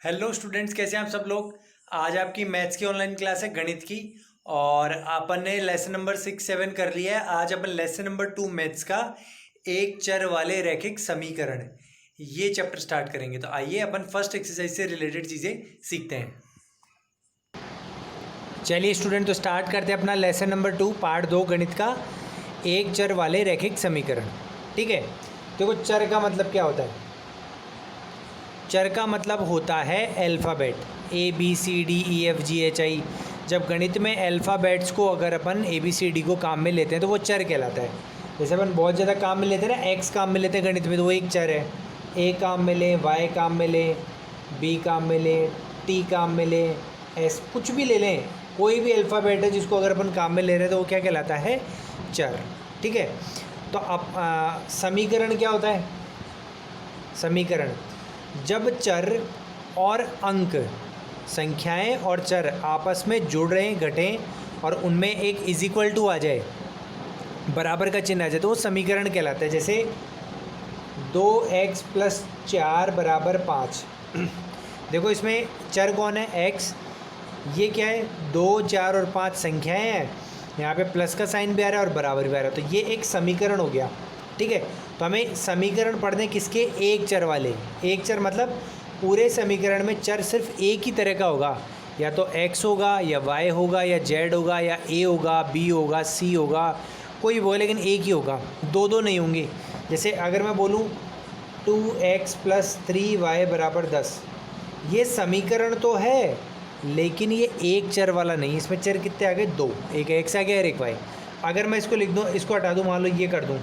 Hello students, कैसे हैं आप सब लोग। आज आपकी मैथ्स की ऑनलाइन क्लास है गणित की। और अपन ने लेसन नंबर 6-7 कर लिया है। आज अपन लेसन नंबर 2 मैथ्स का एक चर वाले रैखिक समीकरण ये चैप्टर स्टार्ट करेंगे। तो आइए अपन फर्स्ट एक्सरसाइज से रिलेटेड चीज़ें सीखते हैं। चलिए स्टूडेंट, तो स्टार्ट करते हैं अपना लेसन नंबर 2 पार्ट 2 गणित का एक चर वाले रैखिक समीकरण। ठीक है, देखो चर का मतलब क्या होता है। चर का मतलब होता है अल्फ़ाबेट ABCDEFGHI। जब गणित में अल्फ़ाबेट्स को अगर अपन ABCD को काम में लेते हैं तो वो चर कहलाता है। जैसे अपन बहुत ज़्यादा काम में लेते हैं ना, X काम में लेते हैं गणित में तो वो एक चर है। A काम में ले, Y काम में ले, B काम में ले, T काम में ले, S कुछ भी ले लें, कोई भी अल्फ़ाबेट है जिसको अगर अपन काम में ले रहे हैं तो वो क्या कहलाता है, चर। ठीक है, तो अब समीकरण क्या होता है। समीकरण जब चर और अंक संख्याएं और चर आपस में जुड़ रहे हैं, घटें और उनमें एक इज इक्वल टू आ जाए, बराबर का चिन्ह आ जाए, तो वो समीकरण कहलाता है। जैसे 2x + 4 = 5। देखो इसमें चर कौन है, x। ये क्या है, 2, 4 और 5 संख्याएं हैं। यहाँ पे प्लस का साइन भी आ रहा है और बराबर भी आ रहा है, तो ये एक समीकरण हो गया। ठीक है, तो हमें समीकरण पढ़ने किसके, एक चर वाले। एक चर मतलब पूरे समीकरण में चर सिर्फ एक ही तरह का होगा, या तो x होगा या y होगा या z होगा या a होगा, b होगा, c होगा, कोई भी होगा, लेकिन एक ही होगा, दो दो नहीं होंगे। जैसे अगर मैं बोलूँ 2x + 3y = 10, ये समीकरण तो है लेकिन ये एक चर वाला नहीं। इसमें चर कितने आ गए, दो, एक x आ गया और एक y। अगर मैं इसको लिख दूँ, इसको हटा दूँ, मान लो ये कर दूँ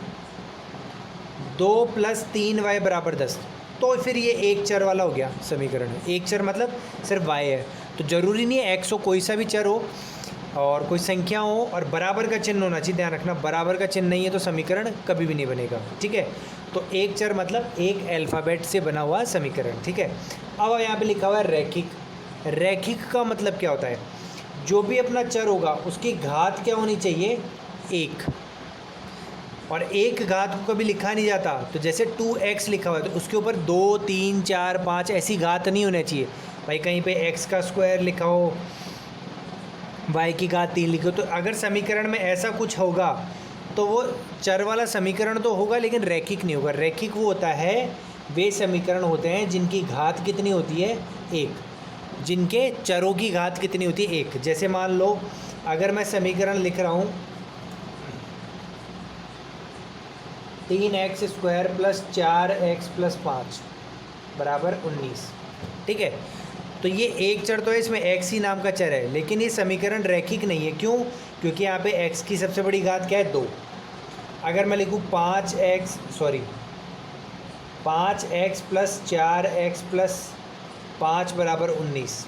2 + 3y = 10, तो फिर ये एक चर वाला हो गया समीकरण। एक चर मतलब सिर्फ y है, तो ज़रूरी नहीं है x हो, कोई सा भी चर हो और कोई संख्या हो और बराबर का चिन्ह होना चाहिए। ध्यान रखना, बराबर का चिन्ह नहीं है तो समीकरण कभी भी नहीं बनेगा। ठीक है, तो एक चर मतलब एक अल्फ़ाबेट से बना हुआ समीकरण। ठीक है, अब यहाँ पे लिखा हुआ है रैखिक। रैखिक का मतलब क्या होता है, जो भी अपना चर होगा उसकी घात क्या होनी चाहिए, एक। और एक घात को कभी लिखा नहीं जाता, तो जैसे 2x लिखा हुआ है तो उसके ऊपर 2, 3, 4, 5 ऐसी घात नहीं होनी चाहिए भाई। कहीं पे x का स्क्वायर लिखा हो, y की घात 3 लिखो, तो अगर समीकरण में ऐसा कुछ होगा तो वो चर वाला समीकरण तो होगा लेकिन रैखिक नहीं होगा। रैखिक वो होता है, वे समीकरण होते हैं जिनकी घात कितनी होती है, एक। जिनके चरों की घात कितनी होती है, एक। जैसे मान लो अगर मैं समीकरण लिख रहा हूँ 3x² + 4x + 5 = 19। ठीक है, तो ये एक चर तो है, इसमें x ही नाम का चर है, लेकिन ये समीकरण रैखिक नहीं है। क्यों, क्योंकि यहाँ पे x की सबसे बड़ी घात क्या है, 2। अगर मैं लिखूँ 5x + 4x + 5 = 19,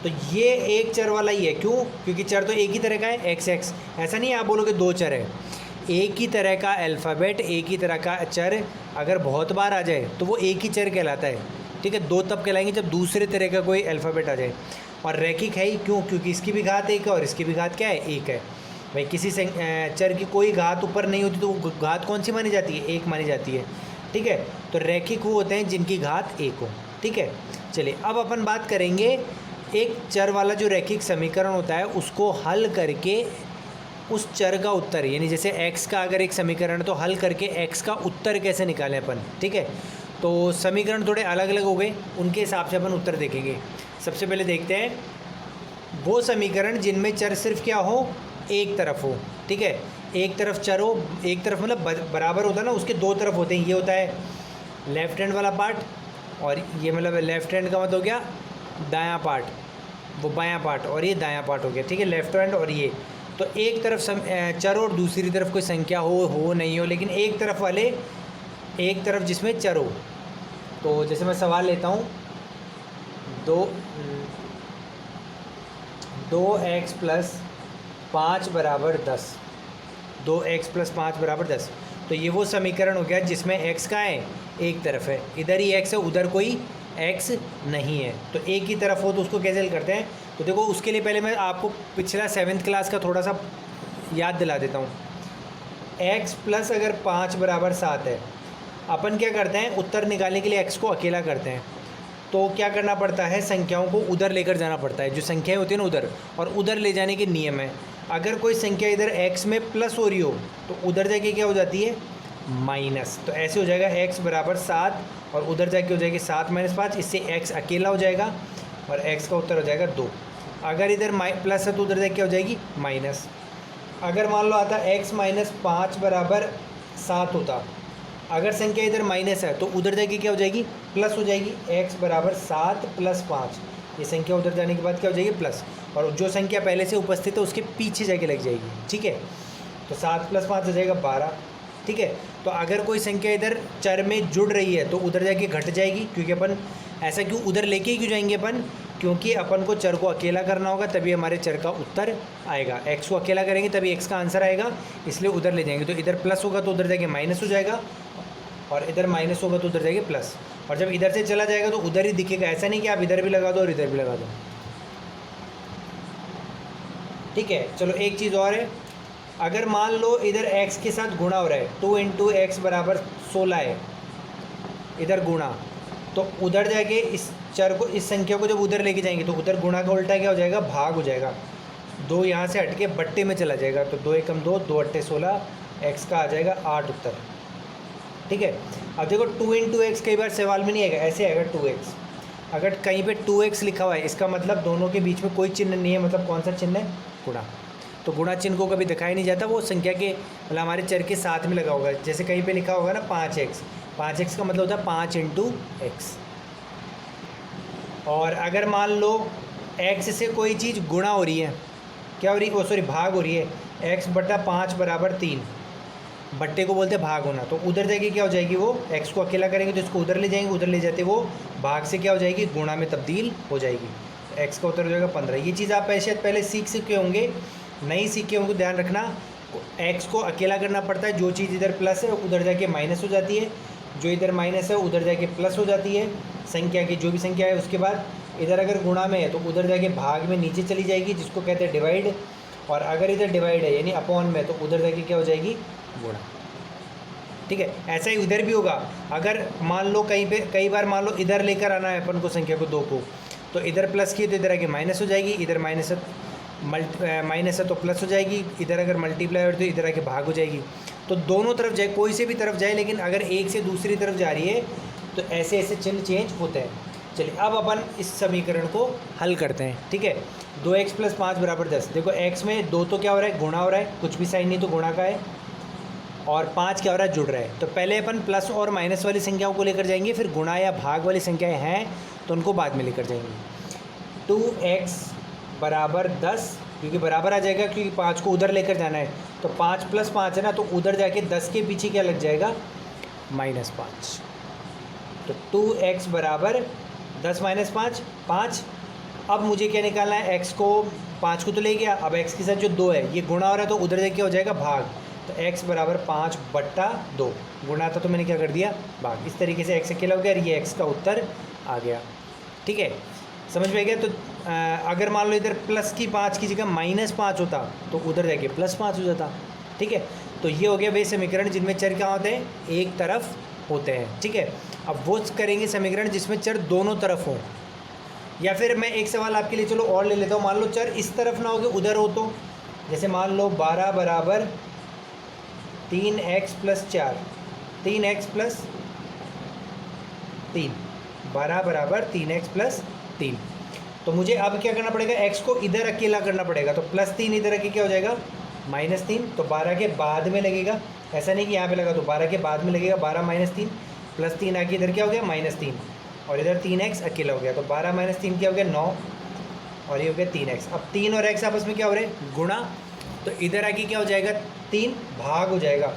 तो ये एक चर वाला ही है। क्यों, क्योंकि चर तो एक ही तरह का है, x। ऐसा नहीं है आप बोलोगे दो चर है, एक ही तरह का अल्फ़ाबेट, एक ही तरह का चर अगर बहुत बार आ जाए तो वो एक ही चर कहलाता है। ठीक है, दो तब कहलाएंगे जब दूसरे तरह का कोई अल्फ़ाबेट आ जाए। और रैखिक है ही क्यों, क्योंकि इसकी भी घात एक है और इसकी भी घात क्या है, एक है। भाई किसी चर की कोई घात ऊपर नहीं होती तो वो घात कौन सी मानी जाती है, एक मानी जाती है। ठीक है, तो रैखिक वो होते हैं जिनकी घात एक हो। ठीक है, चलिए अब अपन बात करेंगे एक चर वाला जो रैखिक समीकरण होता है उसको हल करके उस चर का उत्तर, यानी जैसे x का अगर एक समीकरण तो हल करके x का उत्तर कैसे निकालें अपन। ठीक है, तो समीकरण थोड़े अलग अलग हो गए, उनके हिसाब से अपन उत्तर देखेंगे। सबसे पहले देखते हैं वो समीकरण जिनमें चर सिर्फ क्या हो, एक तरफ हो। ठीक है, एक तरफ चर हो, एक तरफ मतलब बराबर होता है ना, उसके दो तरफ होते हैं। ये होता है लेफ्ट हैंड वाला पार्ट, और ये मतलब लेफ्ट हैंड का मतलब हो गया दायां पार्ट, वो बायां पार्ट, और ये दायां पार्ट हो गया। ठीक है, लेफ्ट हैंड। और ये तो एक तरफ चर और दूसरी तरफ कोई संख्या हो नहीं हो, लेकिन एक तरफ वाले, एक तरफ जिसमें चर हो। तो जैसे मैं सवाल लेता हूँ 2x + 5 = 10, 2x + 5 = 10। तो ये वो समीकरण हो गया जिसमें x का है, एक तरफ है, इधर ही x है, उधर कोई x नहीं है। तो एक ही तरफ हो तो उसको कैसे हल करते हैं, तो देखो उसके लिए पहले मैं आपको पिछला 7th क्लास का थोड़ा सा याद दिला देता हूँ। x + अगर 5 = 7 है, अपन क्या करते हैं, उत्तर निकालने के लिए x को अकेला करते हैं। तो क्या करना पड़ता है, संख्याओं को उधर लेकर जाना पड़ता है, जो संख्याएं होती हैं ना उधर, और उधर ले जाने के नियम है। अगर कोई संख्या इधर x में प्लस हो रही हो तो उधर जाके क्या हो जाती है, माइनस। तो ऐसे हो जाएगा x बराबर 7 और उधर जाके हो जाएगी 7 - 5, इससे x अकेला हो जाएगा और x का उत्तर हो जाएगा 2। अगर इधर प्लस है तो उधर जाके क्या हो जाएगी, माइनस। अगर मान लो आता x - 5 बराबर 7 होता, अगर संख्या इधर माइनस है तो उधर जाके क्या हो जाएगी, प्लस हो जाएगी। x बराबर 7 + 5, ये संख्या उधर जाने के बाद क्या हो जाएगी, प्लस, और जो संख्या पहले से उपस्थित है उसके पीछे जाके लग जाएगी, ठीक है। तो 7 + 5 हो जाएगा 12, ठीक है। तो अगर कोई संख्या इधर चर में जुड़ रही है तो उधर जाके घट जाएगी, क्योंकि अपन ऐसा क्यों उधर लेके ही क्यों जाएंगे अपन, क्योंकि अपन को चर को अकेला करना होगा, तभी हमारे चर का उत्तर आएगा। x को अकेला करेंगे तभी x का आंसर आएगा, इसलिए उधर ले जाएंगे। तो इधर प्लस होगा तो उधर जाके माइनस हो जाएगा, और इधर माइनस होगा तो उधर जाके प्लस, और जब इधर से चला जाएगा तो उधर ही दिखेगा। ऐसा नहीं कि आप इधर भी लगा दो और इधर भी लगा दो, ठीक है। चलो एक चीज़ और है, अगर मान लो इधर x के साथ गुणा हो रहा है, 2 × x बराबर 16 है, इधर गुणा, तो उधर जाके इस चर को, इस संख्या को जब उधर लेके जाएंगे तो उधर गुणा का उल्टा क्या हो जाएगा, भाग हो जाएगा। 2 यहाँ से हट के बट्टे में चला जाएगा, तो 2 × 2 2 × 8 16, x का आ जाएगा 8 उत्तर, ठीक है। अब देखो 2 × x कई बार सवाल में नहीं आएगा, ऐसे आएगा 2x। अगर कहीं पे 2x लिखा हुआ है, इसका मतलब दोनों के बीच में कोई चिन्ह नहीं है, मतलब कौन सा चिन्ह है, गुणा। तो गुणा चिन्ह को कभी दिखाई नहीं जाता, वो संख्या के मतलब हमारे चर के साथ में लगा होगा। जैसे कहीं पे लिखा होगा ना 5x, 5x का मतलब होता है 5 × x। और अगर मान लो x से कोई चीज़ गुणा हो रही है, क्या हो रही है, सॉरी भाग हो रही है, x बटा 5 बराबर 3, बट्टे को बोलते हैं भाग होना, तो उधर जाके क्या हो जाएगी, वो x को अकेला करेंगे तो इसको उधर ले जाएंगे, उधर ले जाते वो भाग से क्या हो जाएगी, गुणा में तब्दील हो जाएगी। x का उत्तर हो जाएगा 15। ये चीज़ आप शायद पहले सीखे होंगे, नहीं सीखे होंगे, ध्यान रखना। x को अकेला करना पड़ता है, जो चीज़ इधर प्लस है उधर जाके माइनस हो जाती है, जो इधर माइनस है उधर जाके प्लस हो जाती है, संख्या की जो भी संख्या है। उसके बाद इधर अगर गुणा में है तो उधर जाके भाग में नीचे चली जाएगी, जिसको कहते हैं डिवाइड, और अगर इधर डिवाइड है यानी अपॉन में, तो उधर जाके क्या हो जाएगी, गुणा, ठीक है। ऐसा ही उधर भी होगा। अगर मान लो कहीं पे कई बार मान लो इधर लेकर आना है अपन को संख्या को 2 को, तो इधर प्लस की तो इधर आके माइनस हो जाएगी, इधर माइनस है तो प्लस हो जाएगी, इधर अगर मल्टीप्लाई हो तो इधर आके भाग हो जाएगी। तो दोनों तरफ जाए, कोई से भी तरफ जाए, लेकिन अगर एक से दूसरी तरफ जा रही है तो ऐसे ऐसे चिन्ह चेंज होते हैं। चलिए अब अपन इस समीकरण को हल करते हैं, ठीक है। 2x + 5 बराबर 10। देखो x में 2 तो क्या हो रहा है, गुणा हो रहा है, कुछ भी साइन नहीं तो गुणा का है, और 5 क्या हो रहा है, जुड़ रहा है। तो पहले अपन प्लस और माइनस वाली संख्याओं को लेकर जाएंगे, फिर गुणा या भाग वाली संख्याएं हैं तो उनको बाद में लेकर जाएंगे। 2x बराबर 10, क्योंकि बराबर आ जाएगा, क्योंकि 5 को उधर लेकर जाना है, तो 5 + 5 है ना, तो उधर जाके 10 के पीछे क्या लग जाएगा, -5। तो 2x बराबर 10 - 5 5। अब मुझे क्या निकालना है, x को 5 को तो ले गया, अब x के साथ जो 2 है ये गुणा हो रहा है, तो उधर जाके क्या हो जाएगा, भाग। तो x बराबर 5/2, गुणा था तो मैंने क्या कर दिया, भाग। इस तरीके से x अकेला हो गया और ये x का उत्तर आ गया, ठीक है, समझ में आ गया। तो अगर मान लो इधर प्लस की 5 की जगह -5 होता तो उधर जाके +5 हो जाता, ठीक है। तो ये हो गया वे समीकरण जिनमें चर क्या होते हैं, एक तरफ होते हैं, ठीक है। अब वो करेंगे समीकरण जिसमें चर दोनों तरफ हों, या फिर मैं एक सवाल आपके लिए चलो और ले लेता हूँ। मान लो चर इस तरफ ना हो के उधर हो, तो जैसे मान लो 12 बराबर 3x + 4, 3x + 3, 12 बराबर 3x + 3। तो मुझे अब क्या करना पड़ेगा, x को इधर अकेला करना पड़ेगा, तो +3 इधर आके क्या हो जाएगा, -3। तो 12 के बाद में लगेगा, ऐसा नहीं कि यहाँ पे लगा, तो 12 के बाद में लगेगा, 12 - 3 +3 आके इधर क्या हो गया, -3, और इधर 3x अकेला हो गया, तो 12 - 3 क्या हो गया, 9, और ये हो गया 3x। अब 3 और x आपस में क्या हो रहे हैं, गुणा, तो इधर आके क्या हो जाएगा, 3 भाग हो जाएगा।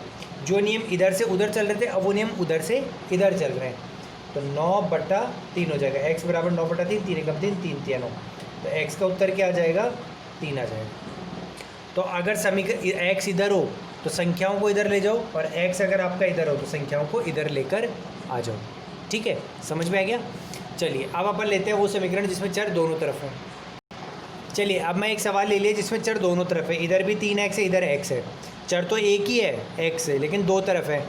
जो नियम इधर से उधर चल रहे थे अब वो नियम उधर से इधर चल रहे हैं, तो 9/3 हो जाएगा। x बराबर 9/3, 3 × 3 3 3 9, तो x का उत्तर क्या आ जाएगा, 3 आ जाएगा। तो अगर समीकरण x इधर हो तो संख्याओं को इधर ले जाओ, और x अगर आपका इधर हो तो संख्याओं को इधर लेकर आ जाओ, ठीक है, समझ में आ गया। चलिए अब अपन लेते हैं वो समीकरण जिसमें चर दोनों तरफ है। चलिए अब मैं एक सवाल ले लिया जिसमें चर दोनों तरफ है, इधर भी 3x है, इधर x है, चर तो एक ही है x है, लेकिन दो तरफ है।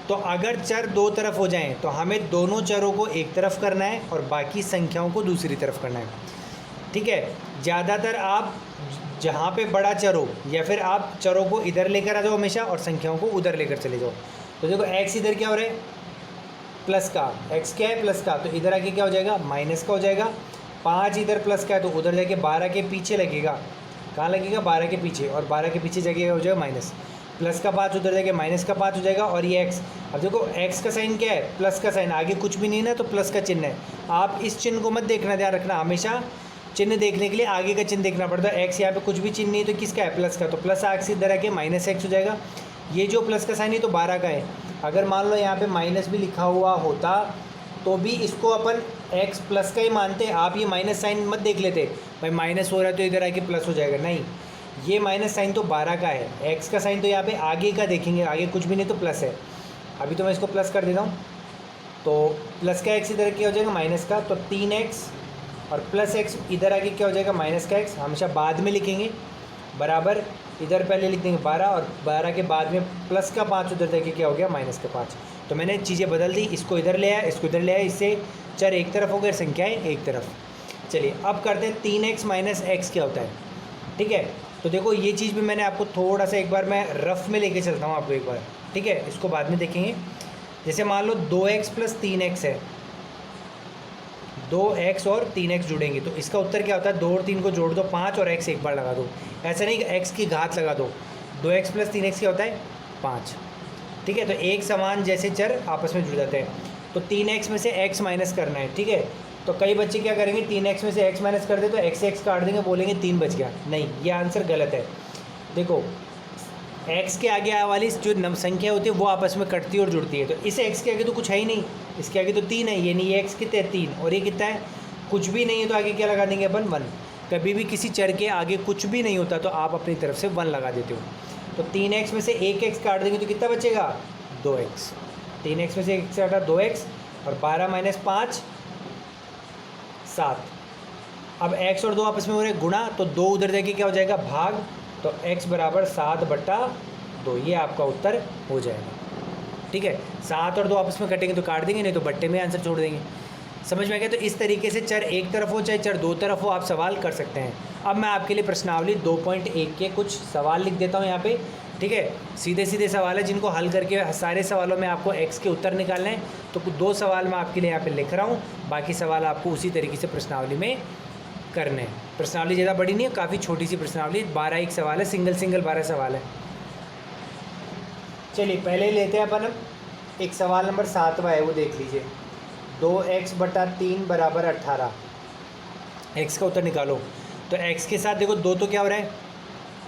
तो अगर चर दो तरफ हो जाएं तो हमें दोनों चरों को एक तरफ करना है और बाकी संख्याओं को दूसरी तरफ करना है। ठीक है, ज़्यादातर आप जहाँ पे बड़ा चर हो या फिर आप चरों को इधर लेकर आ जाओ हमेशा और संख्याओं को उधर लेकर चले जाओ। तो देखो x इधर क्या हो रहा है, प्लस का, x क्या है प्लस का, तो इधर आके क्या हो जाएगा माइनस का हो जाएगा। 5 इधर प्लस का है तो उधर जाके 12 के पीछे लगेगा, कहाँ लगेगा 12 के पीछे, और 12 के पीछे जाके हो जाएगा माइनस, प्लस का 5 उधर जाके माइनस का 5 हो जाएगा। और ये x, अब देखो x का साइन क्या है, प्लस का साइन, आगे कुछ भी नहीं ना तो प्लस का चिन्ह है। आप इस चिन्ह को मत देखना, ध्यान रखना, हमेशा चिन्ह देखने के लिए आगे का चिन्ह देखना पड़ता है। x यहाँ पे कुछ भी चिन्ह नहीं है तो किसका है, प्लस का, तो प्लस x इधर आके माइनस x हो जाएगा। ये जो प्लस का साइन है तो 12 का है। अगर मान लो यहाँ पे माइनस भी लिखा हुआ होता तो भी इसको अपन x प्लस का ही मानते। आप ये माइनस साइन मत देख लेते, भाई माइनस हो रहा है तो इधर आके प्लस हो जाएगा, नहीं, ये माइनस साइन तो 12 का है। x का साइन तो यहाँ पे आगे का देखेंगे, आगे कुछ भी नहीं तो प्लस है। अभी तो मैं इसको प्लस कर देता हूँ, तो प्लस का x इधर क्या हो जाएगा माइनस का, तो 3x और प्लस x इधर आके क्या हो जाएगा माइनस का x, हमेशा बाद में लिखेंगे, बराबर इधर पहले लिख देंगे 12 और 12 के बाद में प्लस का 5 उधर जाके क्या हो गया माइनस का 5। तो मैंने चीज़ें बदल दी, इसको इधर ले आया, इसको इधर ले आया, इससे चर एक तरफ हो गए, संख्याएँ एक तरफ। चलिए अब करते हैं 3x माइनस एक्स क्या होता है। ठीक है, तो देखो ये चीज़ भी मैंने आपको थोड़ा सा एक बार मैं रफ में लेके चलता हूँ आपको एक बार, ठीक है, इसको बाद में देखेंगे। जैसे मान लो 2x प्लस 3x है, 2x और 3x जुड़ेंगे तो इसका उत्तर क्या होता है, 2 और 3 को जोड़ दो 5 और x एक बार लगा दो, ऐसा नहीं कि x की घात लगा दो। 2x प्लस 3x क्या होता है 5। ठीक है, तो एक समान जैसे चर आपस में जुड़ जाते हैं। तो 3x में से x माइनस करना है। ठीक है, तो कई बच्चे क्या करेंगे 3x में से x माइनस कर दे तो x से x काट देंगे, बोलेंगे 3 बच गया, नहीं, ये आंसर गलत है। देखो x के आगे वाली जो संख्या होती है वो आपस में कटती है और जुड़ती है, तो इस x के आगे तो कुछ है ही नहीं, इसके आगे तो 3 है, यानी ये x कितने है 3 और ये कितना है कुछ भी नहीं है, तो आगे क्या लगा देंगे अपन 1। कभी भी किसी चर के आगे कुछ भी नहीं होता तो आप अपनी तरफ से 1 लगा देते हो। तो 3x में से एक x काट देंगे तो कितना बचेगा 2x, 3x में से एक काटा 2x और 12 माइनस 5 7। अब x और 2 आपस में हो रहे गुणा, तो 2 उधर जाके क्या हो जाएगा भाग, तो x बराबर 7/2, ये आपका उत्तर हो जाएगा। ठीक है, 7 और 2 आपस में कटेंगे तो काट देंगे, नहीं तो बट्टे में आंसर छोड़ देंगे। समझ में आ गया? तो इस तरीके से चर एक तरफ हो चाहे चर दो तरफ हो आप सवाल कर सकते हैं। अब मैं आपके लिए प्रश्नावली 2.1 के कुछ सवाल लिख देता हूँ यहाँ पे। ठीक है, सीधे सीधे सवाल है जिनको हल करके सारे सवालों में आपको x के उत्तर निकालने हैं। तो 2 सवाल मैं आपके लिए यहाँ पे लिख रहा हूँ, बाकी सवाल आपको उसी तरीके से प्रश्नावली में करने हैं। प्रश्नावली ज़्यादा बड़ी नहीं है, काफ़ी छोटी सी प्रश्नावली, 12 एक सवाल है, सिंगल 12 सवाल है। चलिए पहले लेते हैं अपन एक सवाल नंबर 7वां है, वो देख लीजिए। 2x/3 बराबर 18, x का उत्तर निकालो। तो x के साथ देखो 2 तो क्या हो रहा है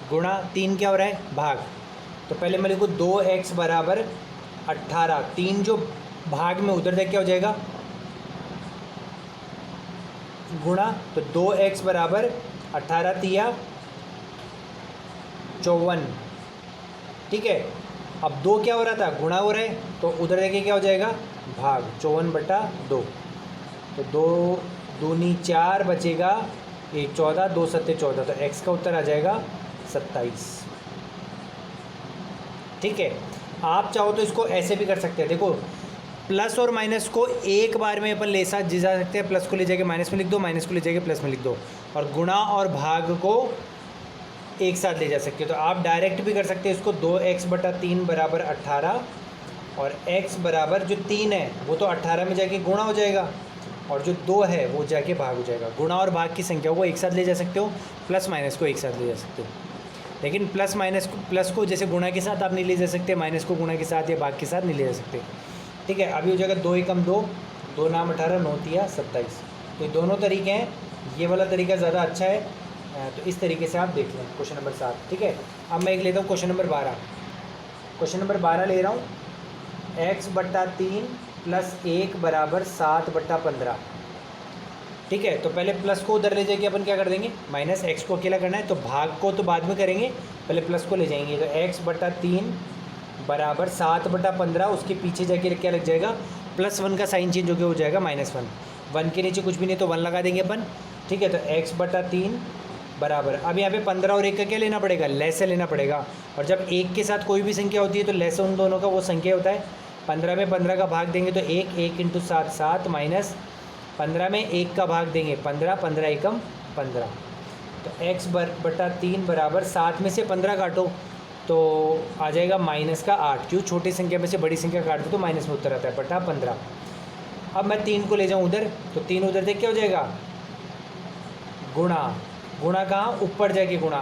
गुणा, 3 क्या हो रहा है भाग। तो पहले मैं लिखूँ 2x बराबर 18, 3 जो भाग में उधर तक क्या हो जाएगा गुणा, तो 2x बराबर 18 तिया 54। ठीक है, अब 2 क्या हो रहा था गुणा हो रहा है, तो उधर देखे क्या हो जाएगा भाग, 54/2। तो 2 दूनी 4 बचेगा, 1 14, 2 7 14, तो x का उत्तर आ जाएगा 27। ठीक है, आप चाहो तो इसको ऐसे भी कर सकते हैं। देखो प्लस और माइनस को एक बार में अपन ले जा सकते हैं, प्लस को ले जाके माइनस में लिख दो, माइनस को ले जाके प्लस में लिख दो, और गुणा और भाग को एक साथ ले जा सकते हो। तो आप डायरेक्ट भी कर सकते हैं इसको, 2x/3 बराबर 18 और x बराबर जो 3 है वो तो 18 में जाके गुणा हो जाएगा और जो 2 है वो जाके भाग हो जाएगा। गुणा और भाग की संख्या को एक साथ ले जा सकते हो, प्लस माइनस को एक साथ ले जा सकते हो, लेकिन प्लस को जैसे गुणा के साथ आप नहीं ले जा सकते, माइनस को गुणा के साथ या भाग के साथ नहीं ले जा सकते। ठीक है, अभी हो जाएगा 2 एकम 2, 2 नाम 18, 9 तिया 27। तो ये दोनों तरीके हैं, ये वाला तरीका ज़्यादा अच्छा है, तो इस तरीके से आप देख लें क्वेश्चन नंबर 7। ठीक है, अब मैं एक लेता हूँ क्वेश्चन नंबर 12। क्वेश्चन नंबर 12 ले रहा हूँ, x/3 प्लस 1 बराबर 7/15। ठीक है, तो पहले प्लस को उधर ले जाके अपन क्या कर देंगे माइनस, x को अकेला करना है तो भाग को तो बाद में करेंगे, पहले प्लस को ले जाएंगे। तो x/3 बराबर 7/15, उसके पीछे जाके क्या लग जाएगा +1 का साइन चेंज हो गया, हो जाएगा -1। 1 के नीचे कुछ भी नहीं तो 1 लगा देंगे अपन। ठीक है, तो x/3 बराबर, अब यहाँ पे 15 और 1 का क्या लेना पड़ेगा, लैस लेना पड़ेगा, और जब 1 के साथ कोई भी संख्या होती है तो लैस उन दोनों का वो संख्या होता है 15 में 15 का भाग देंगे तो 1, 1 इंटू 7 7 माइनस 15 में 1 का भाग देंगे 15, 15 एकम 15। तो x बटा 3 बराबर 7 में से 15 काटो तो आ जाएगा माइनस का 8। क्यों? छोटी संख्या में से बड़ी संख्या काट दो तो माइनस में उत्तर आता है, बटा 15। अब मैं 3 को ले जाऊँ उधर, तो 3 उधर देख क्या हो जाएगा, गुणा। गुणा कहाँ? ऊपर जाके गुणा।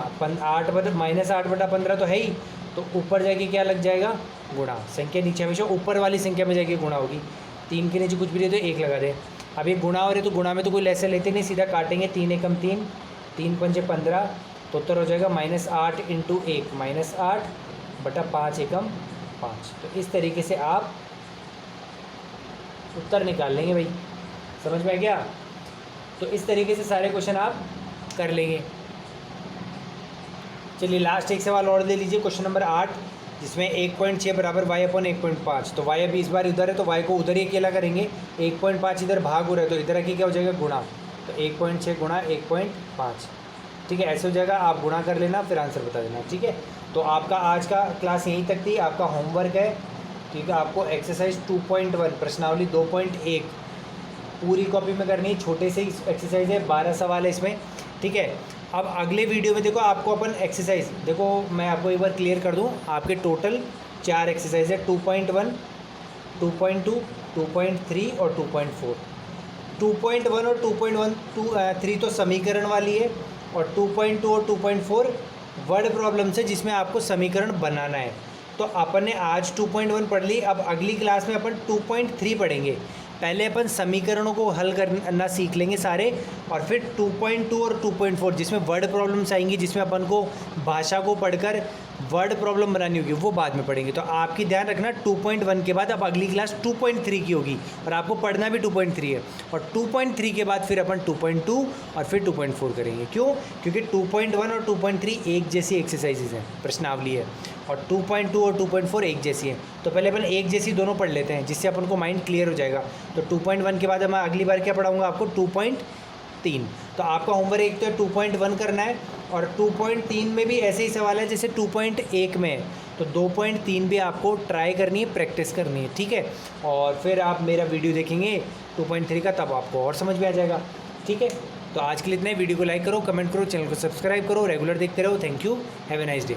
8 बटा माइनस 8 बटा 15 तो है ही, तो ऊपर जाके क्या लग जाएगा, गुणा। संख्या नीचे हमेशा ऊपर वाली संख्या में जाके गुणा होगी। 3 के नीचे कुछ भी दे तो 1 लगा दे। अब ये गुणा हो रहे तो गुणा में तो कोई लेसे लेते नहीं, सीधा काटेंगे। 3 एकम 3, 3 पंजे 15, तो उत्तर हो जाएगा -8 इंटू 1 -8 बटा 5 एकम 5। तो इस तरीके से आप उत्तर निकाल लेंगे भाई, समझ में आ गया? तो इस तरीके से सारे क्वेश्चन आप कर लेंगे। चलिए लास्ट एक सवाल और ले लीजिए, क्वेश्चन नंबर 8, जिसमें 1.6 बराबर y/1.5। तो y अभी इस बार इधर है तो y को उधर ही अकेला करेंगे। 1.5 इधर भाग हो रहा है तो इधर आके क्या हो जाएगा, गुणा। तो 1.6 गुणा 1.5, ठीक है, ऐसे हो जाएगा। आप गुणा कर लेना फिर आंसर बता देना, ठीक है। तो आपका आज का क्लास यहीं तक थी। आपका होमवर्क है, ठीक है, आपको एक्सरसाइज 2.1 प्रश्नावली 2.1 पूरी कॉपी में करनी है। छोटे से एक्सरसाइज है, 12 सवाल है इसमें, ठीक है। अब अगले वीडियो में देखो आपको अपन एक्सरसाइज, देखो मैं आपको एक बार क्लियर कर दूं, आपके टोटल 4 एक्सरसाइज है, 2.1, 2.2, 2.3 और 2.4। 2.1 और 2.3 तो समीकरण वाली है, और 2.2 और 2.4 वर्ड प्रॉब्लम से जिसमें आपको समीकरण बनाना है। तो अपन ने आज 2.1 पढ़ ली। अब अगली क्लास में अपन 2.3 पढ़ेंगे। पहले अपन समीकरणों को हल करना सीख लेंगे सारे, और फिर 2.2 और 2.4 जिसमें वर्ड प्रॉब्लम्स आएंगी, जिसमें अपन को भाषा को पढ़कर वर्ड प्रॉब्लम बनानी होगी, वो बाद में पढ़ेंगे। तो आपकी ध्यान रखना 2.1 के बाद अब अगली क्लास 2.3 की होगी, और आपको पढ़ना भी 2.3 है। और 2.3 के बाद फिर अपन 2.2 और फिर 2.4 करेंगे। क्यों? क्योंकि 2.1 और 2.3 एक जैसी एक्सरसाइजेज हैं, प्रश्नावली है, और 2.2 और 2.4 एक जैसी हैं। तो पहले अपन एक जैसी दोनों पढ़ लेते हैं, जिससे अपन को माइंड क्लियर हो जाएगा। तो 2.1 के बाद मैं अगली बार क्या पढ़ाऊँगा आपको, 2.3। तो आपका होमवर्क एक तो है 2.1 करना है, और 2.3 में भी ऐसे ही सवाल है जैसे 2.1 में है। तो 2.3 भी आपको ट्राई करनी है, प्रैक्टिस करनी है, ठीक है। और फिर आप मेरा वीडियो देखेंगे 2.3 का, तब आपको और समझ में आ जाएगा, ठीक है। तो आज के लिए इतना ही। वीडियो को लाइक करो, कमेंट करो, चैनल को सब्सक्राइब करो, रेगुलर देखते रहो। Thank you, have a nice day.